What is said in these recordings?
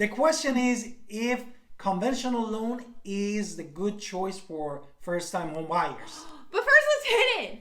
The question is if conventional loan is the good choice for first-time home buyers. But first, let's hit it.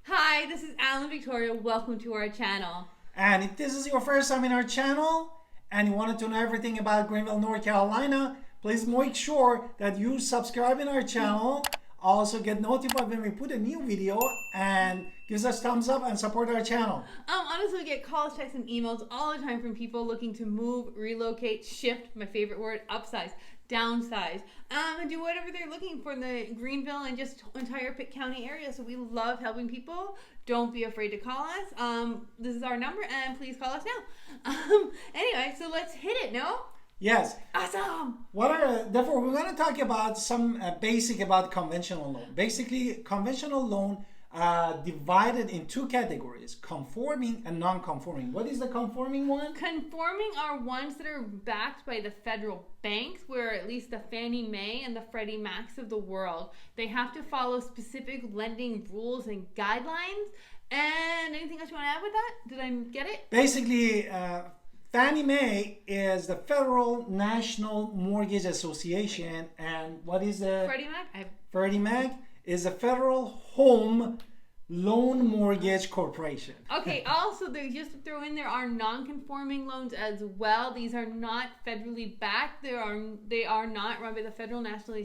Hi, this is Alan Victoria. Welcome to our channel. And if this is your first time in our channel and you wanted to know everything about Greenville, North Carolina, please make sure that you subscribe in our channel. Also get notified when we put a new video and gives us thumbs up and support our channel. Honestly, we get calls, texts, and emails all the time from people looking to move, relocate, shift, my favorite word, upsize, downsize, and do whatever they're looking for in the Greenville and just entire Pitt County area. So we love helping people. Don't be afraid to call us. This is our number, and please call us now. Anyway, so let's hit it, no? Yes. Awesome. Therefore, we're going to talk about some basic about conventional loan. Basically, conventional loan divided in two categories: conforming and non-conforming. What is the conforming one? Conforming are ones that are backed by the federal banks, where at least the Fannie Mae and the Freddie Macs of the world, they have to follow specific lending rules and guidelines. And anything else you want to add with that? Did I get it? Basically, Fannie Mae is the Federal National Mortgage Association, and what is the Freddie Mac? Freddie Mac is a Federal Home Loan Mortgage Corporation. Okay, also, just to throw in, there are non-conforming loans as well. These are not federally backed. They are not run by the Federal National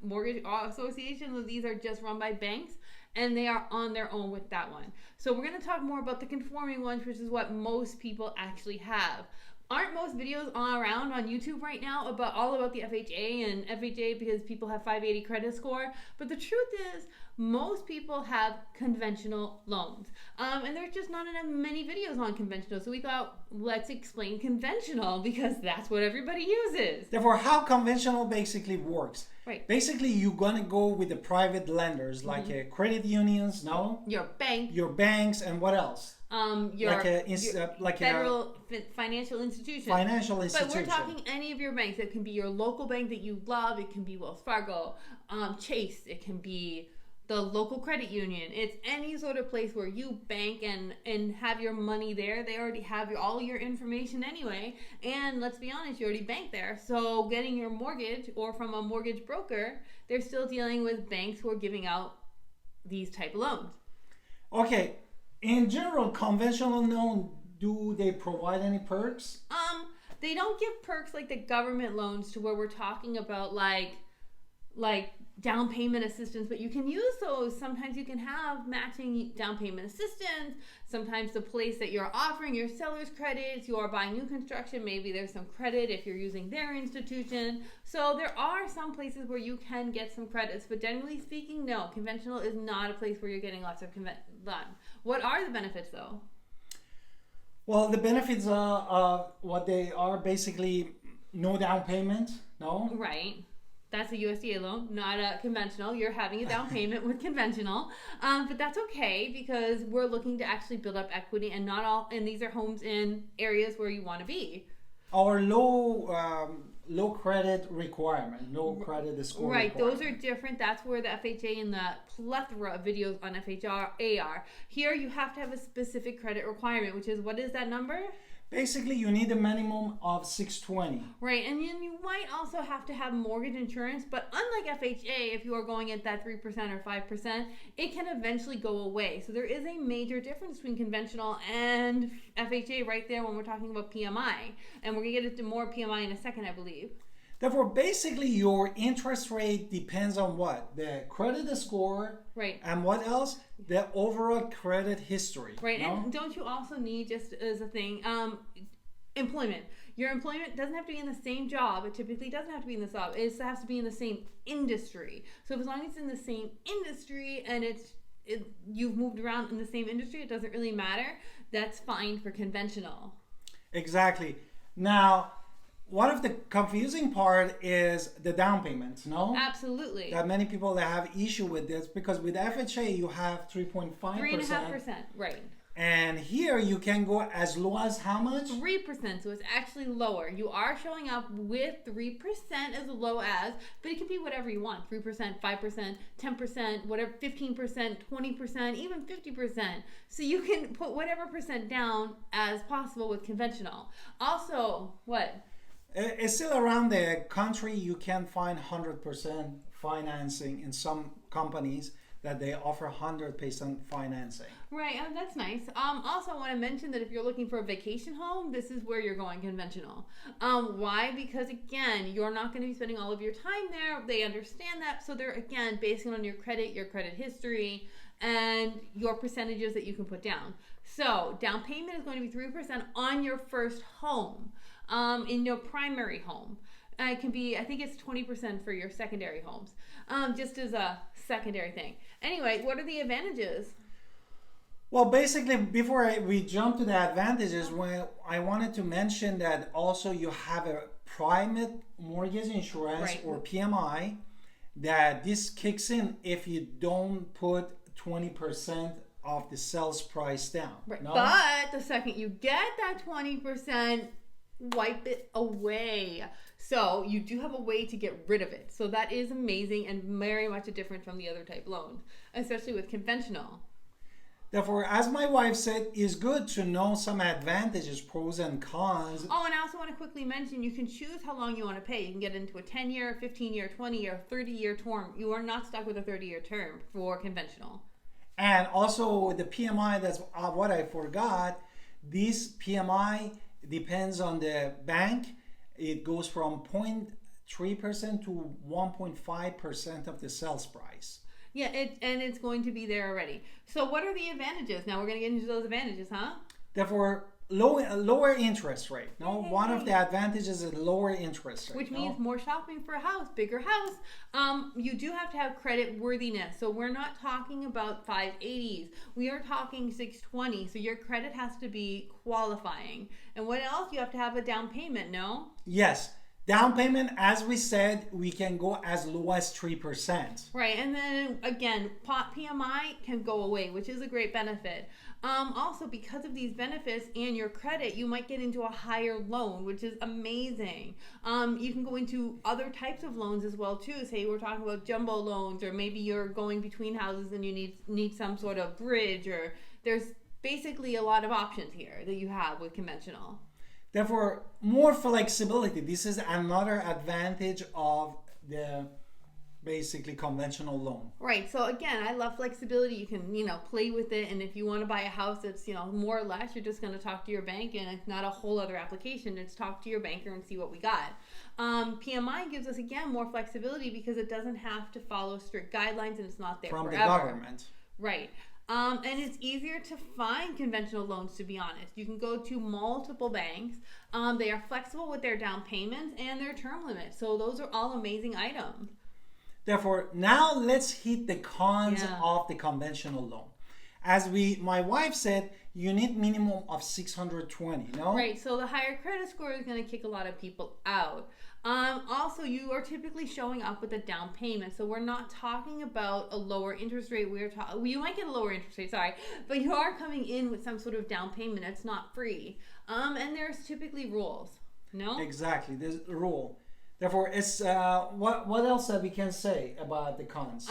Mortgage Association. These are just run by banks, and they are on their own with that one. So we're going to talk more about the conforming ones, which is what most people actually have. Aren't most videos around on YouTube right now all about the FHA and FHA because people have 580 credit score? But the truth is, most people have conventional loans. And there's just not enough many videos on conventional. So we thought, let's explain conventional because that's what everybody uses. Therefore, how conventional basically works. Right. Basically, you're going to go with the private lenders like credit unions, no? Your bank. Your banks, and what else? Your federal financial institution. Financial institution. But we're talking any of your banks. It can be your local bank that you love. It can be Wells Fargo, Chase. It can be the local credit union. It's any sort of place where you bank and have your money there. They already have all your information anyway. And let's be honest, you already bank there. So getting your mortgage or from a mortgage broker, they're still dealing with banks who are giving out these type of loans. Okay. In general, conventional loan, do they provide any perks? They don't give perks like the government loans to where we're talking about like down payment assistance, but you can use those. Sometimes you can have matching down payment assistance. Sometimes the place that you're offering your seller's credits, you are buying new construction, maybe there's some credit if you're using their institution. So there are some places where you can get some credits, but generally speaking, no, conventional is not a place where you're getting lots of done. What are the benefits though? Well, the benefits are what they are basically no down payment, no? Right. That's a USDA loan, not a conventional. You're having a down payment with conventional, but that's okay because we're looking to actually build up equity, and and these are homes in areas where you want to be. Our low credit requirement, low credit score. Right, requirement. those are different. That's where the FHA and the plethora of videos on FHA are. Here, you have to have a specific credit requirement, which is, what is that number? Basically, you need a minimum of 620. Right, and then you might also have to have mortgage insurance, but unlike FHA, if you are going at that 3% or 5%, it can eventually go away. So there is a major difference between conventional and FHA right there when we're talking about PMI. And we're going to get into more PMI in a second, I believe. Therefore, basically, your interest rate depends on what? The credit score. Right. And what else? The overall credit history. Right. No? And don't you also need, just as a thing, employment? Your employment doesn't have to be in the same job. It typically doesn't have to be in the job. It has to be in the same industry. So as long as it's in the same industry and you've moved around in the same industry, it doesn't really matter. That's fine for conventional. Exactly. Now, one of the confusing part is the down payments, no? Absolutely. That many people that have issue with this because with FHA you have 3.5%. 3.5%, right. And here you can go as low as how much? 3%, so it's actually lower. You are showing up with 3% as low as, but it can be whatever you want. 3%, 5%, 10%, whatever, 15%, 20%, even 50%. So you can put whatever percent down as possible with conventional. Also, what? It's still around the country. You can find 100% financing in some companies that they offer 100% financing. Right, that's nice. Also, I want to mention that if you're looking for a vacation home, this is where you're going conventional. Why? Because again, you're not going to be spending all of your time there. They understand that, so they're again basing on your credit history, and your percentages that you can put down. So down payment is going to be 3% on your first home, in your primary home. It can be, I think it's 20% for your secondary homes, just as a secondary thing. Anyway, what are the advantages? Well, basically, before we jump to the advantages, I wanted to mention that also you have a private mortgage insurance, Right. or PMI, that this kicks in if you don't put 20% of the sales price down. Right. No? But the second you get that 20%, wipe it away. So you do have a way to get rid of it. So that is amazing and very much different from the other type loans, especially with conventional. Therefore, as my wife said, it's good to know some advantages, pros and cons. Oh, and I also want to quickly mention, you can choose how long you want to pay. You can get into a 10-year, 15-year, 20-year, 30-year term. You are not stuck with a 30-year term for conventional. And also the PMI, that's what I forgot. This PMI depends on the bank. It goes from 0.3% to 1.5% of the sales price. Yeah, and it's going to be there already. So what are the advantages? Now we're going to get into those advantages, huh? Therefore, lower interest rate. No, Hey. one of the advantages is lower interest rate. Which means more shopping for a house, bigger house. You do have to have credit worthiness. So we're not talking about 580s. We are talking 620. So your credit has to be qualifying. And what else? You have to have a down payment, no? Yes. Down payment, as we said, we can go as low as 3%. Right, and then again, PMI can go away, which is a great benefit. Also, because of these benefits and your credit, you might get into a higher loan, which is amazing. You can go into other types of loans as well too. Say we're talking about jumbo loans, or maybe you're going between houses and you need some sort of bridge, or there's basically a lot of options here that you have with conventional. Therefore, more flexibility. This is another advantage of the basically conventional loan. Right. So again, I love flexibility. You can, play with it. And if you want to buy a house that's, more or less, you're just going to talk to your bank, and it's not a whole other application. It's talk to your banker and see what we got. PMI gives us, again, more flexibility because it doesn't have to follow strict guidelines, and it's not there from forever. the government. Right. And it's easier to find conventional loans, to be honest. You can go to multiple banks. They are flexible with their down payments and their term limits. So those are all amazing items. Therefore, now let's hit the cons of the conventional loan. As my wife said, you need minimum of 620, no? Right, so the higher credit score is going to kick a lot of people out. Also, you are typically showing up with a down payment, so we're not talking about a lower interest rate. You might get a lower interest rate, but you are coming in with some sort of down payment. It's not free. And there's typically rules, no? Exactly, there's a rule. Therefore, it's what else that we can say about the cons?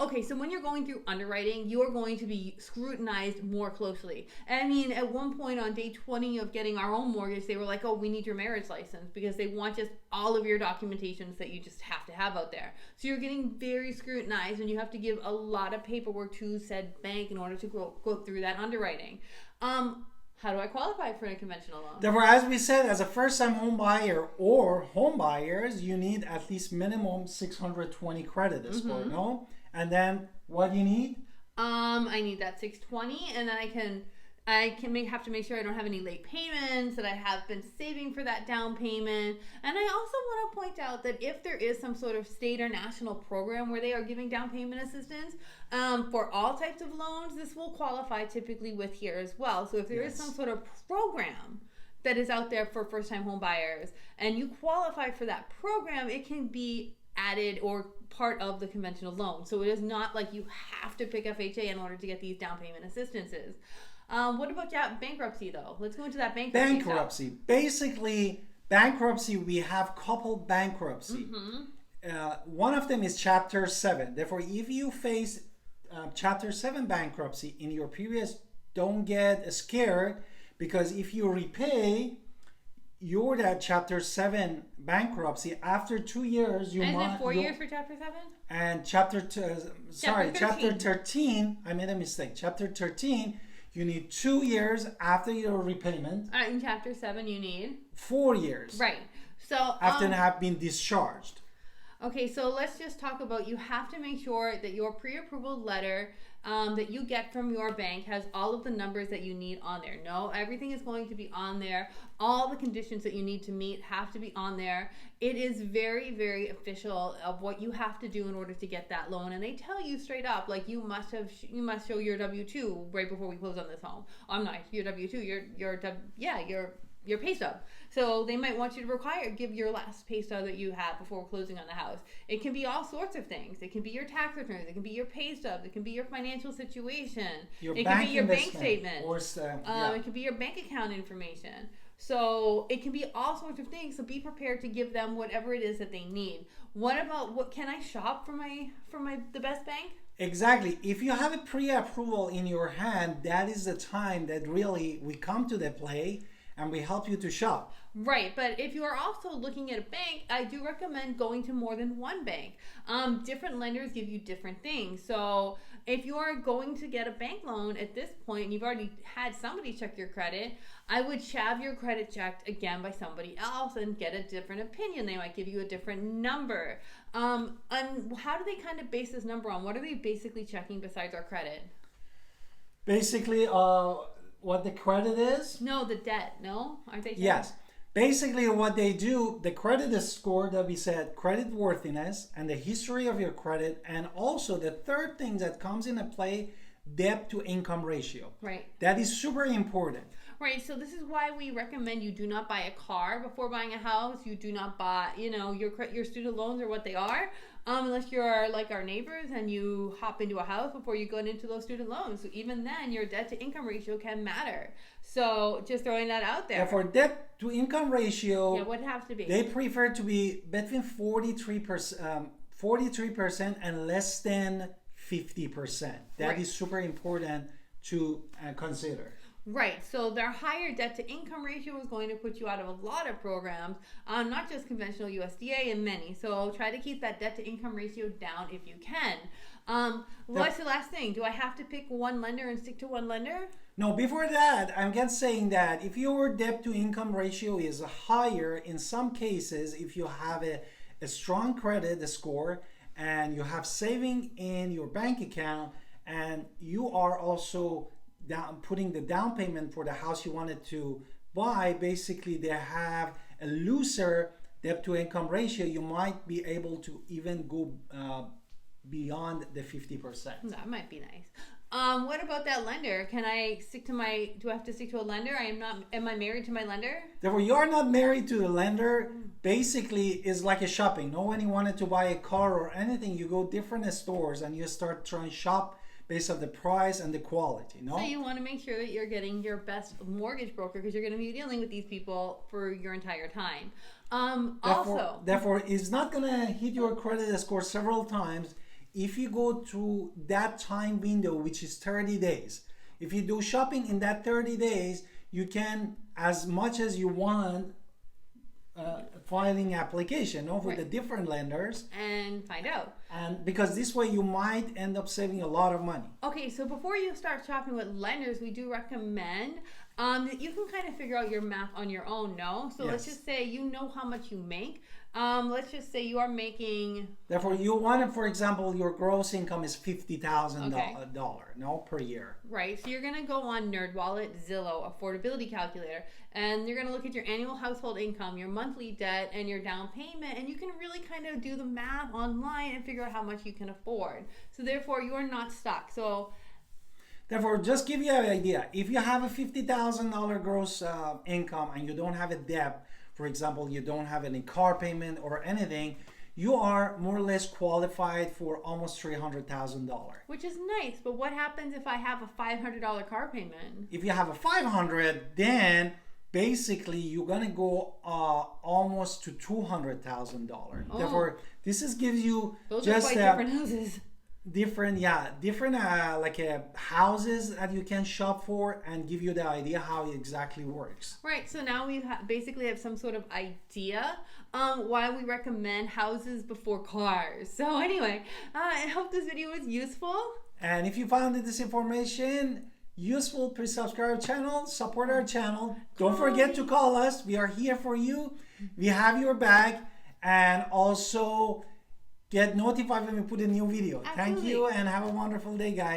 Okay, so when you're going through underwriting, you're going to be scrutinized more closely. I mean, at one point on day 20 of getting our own mortgage, they were like, oh, we need your marriage license, because they want just all of your documentations that you just have to have out there. So you're getting very scrutinized, and you have to give a lot of paperwork to said bank in order to go through that underwriting. How do I qualify for a conventional loan? Therefore, as we said, as a first-time home buyer or home buyers, you need at least minimum 620 credit score, no? And then what do you need? I need that 620, and then I have to make sure I don't have any late payments, that I have been saving for that down payment. And I also want to point out that if there is some sort of state or national program where they are giving down payment assistance for all types of loans, this will qualify typically with here as well. So if there is some sort of program that is out there for first-time home buyers and you qualify for that program, it can be added or part of the conventional loan. So it is not like you have to pick FHA in order to get these down payment assistances. What about bankruptcy though? Let's go into that bankruptcy. Bankruptcy. Basically, bankruptcy, we have couple bankruptcy. One of them is Chapter 7. Therefore, if you face Chapter 7 bankruptcy in your previous, don't get scared, because if you repay your that Chapter 7 bankruptcy after 2 years, you and might. Is it 4 years for Chapter 7? And Chapter 13. I made a mistake. Chapter 13. You need 2 years after your repayment. In Chapter 7, you need 4 years. Right. So after have been discharged. Okay, so let's just talk about, you have to make sure that your pre-approval letter that you get from your bank has all of the numbers that you need on there. No, everything is going to be on there. All the conditions that you need to meet have to be on there. It is very, very official of what you have to do in order to get that loan. And they tell you straight up, like, you must show your W-2 right before we close on this home. I'm not your W-2, your pay stub. So they might want you to give your last pay stub that you have before closing on the house. It can be all sorts of things. It can be your tax returns. It can be your pay stubs. It can be your financial situation. It can be your bank statement. It can be your bank account information. So it can be all sorts of things. So be prepared to give them whatever it is that they need. What about, what can I shop for the best bank? Exactly. If you have a pre-approval in your hand, that is the time that really we come to the play and we help you to shop. Right, but if you are also looking at a bank, I do recommend going to more than one bank. Different lenders give you different things. So if you are going to get a bank loan at this point and you've already had somebody check your credit, I would have your credit checked again by somebody else and get a different opinion. They might give you a different number. And how do they kind of base this number on? What are they basically checking besides our credit? Basically, what the credit is? No, the debt. No? Aren't they checking? Yes. Basically, what they do, the credit score that we said, credit worthiness, and the history of your credit, and also the third thing that comes into play, debt to income ratio. Right. That is super important. Right, so this is why we recommend you do not buy a car before buying a house. You do not buy, your student loans are what they are, unless you're like our neighbors and you hop into a house before you go into those student loans. So even then, your debt to income ratio can matter. So just throwing that out there. Yeah, for debt to income ratio, what it has to be? They prefer to be between 43% and less than 50%. That is super important to consider. Right, so their higher debt to income ratio is going to put you out of a lot of programs, not just conventional USDA and many. So try to keep that debt to income ratio down if you can. What's the last thing? Do I have to pick one lender and stick to one lender? No, before that, I'm just saying that if your debt to income ratio is higher, in some cases, if you have a strong credit score and you have saving in your bank account and you are also putting the down payment for the house you wanted to buy, basically they have a looser debt to income ratio, you might be able to even go beyond the 50%. That might be nice. What about that lender? Do I have to stick to a lender? Am I married to my lender? Therefore, you are not married to the lender. Basically, it's like a shopping. No one wanted to buy a car or anything. You go different stores and you start trying to shop based on the price and the quality, no? So you want to make sure that you're getting your best mortgage broker because you're going to be dealing with these people for your entire time. Therefore, it's not going to hit your credit score several times if you go through that time window, which is 30 days. If you do shopping in that 30 days, you can, as much as you want, filing application for the different lenders and find out, and because this way you might end up saving a lot of money. Okay, so before you start shopping with lenders, we do recommend that you can kind of figure out your math on your own. Let's just say you know how much you make. Let's just say you are making, therefore you want it, for example, your gross income is $50,000 per year. Right, so you're going to go on NerdWallet, Zillow, affordability calculator, and you're going to look at your annual household income, your monthly debt, and your down payment, and you can really kind of do the math online and figure out how much you can afford. So therefore, you are not stuck. Therefore, just give you an idea. If you have a $50,000 gross income and you don't have a debt, for example, you don't have any car payment or anything, you are more or less qualified for almost $300,000. Which is nice, but what happens if I have a $500 car payment? If you have a 500, then basically you're gonna go almost to $200,000. Oh. Therefore, gives you Those just are quite different houses. different houses that you can shop for and give you the idea how it exactly works. Right, so now we basically have some sort of idea why we recommend houses before cars. So anyway, I hope this video was useful. And if you found this information useful, please subscribe to our channel, support our channel. Don't forget to call us. We are here for you. We have your back. And also get notified when we put a new video. Absolutely. Thank you and have a wonderful day, guys.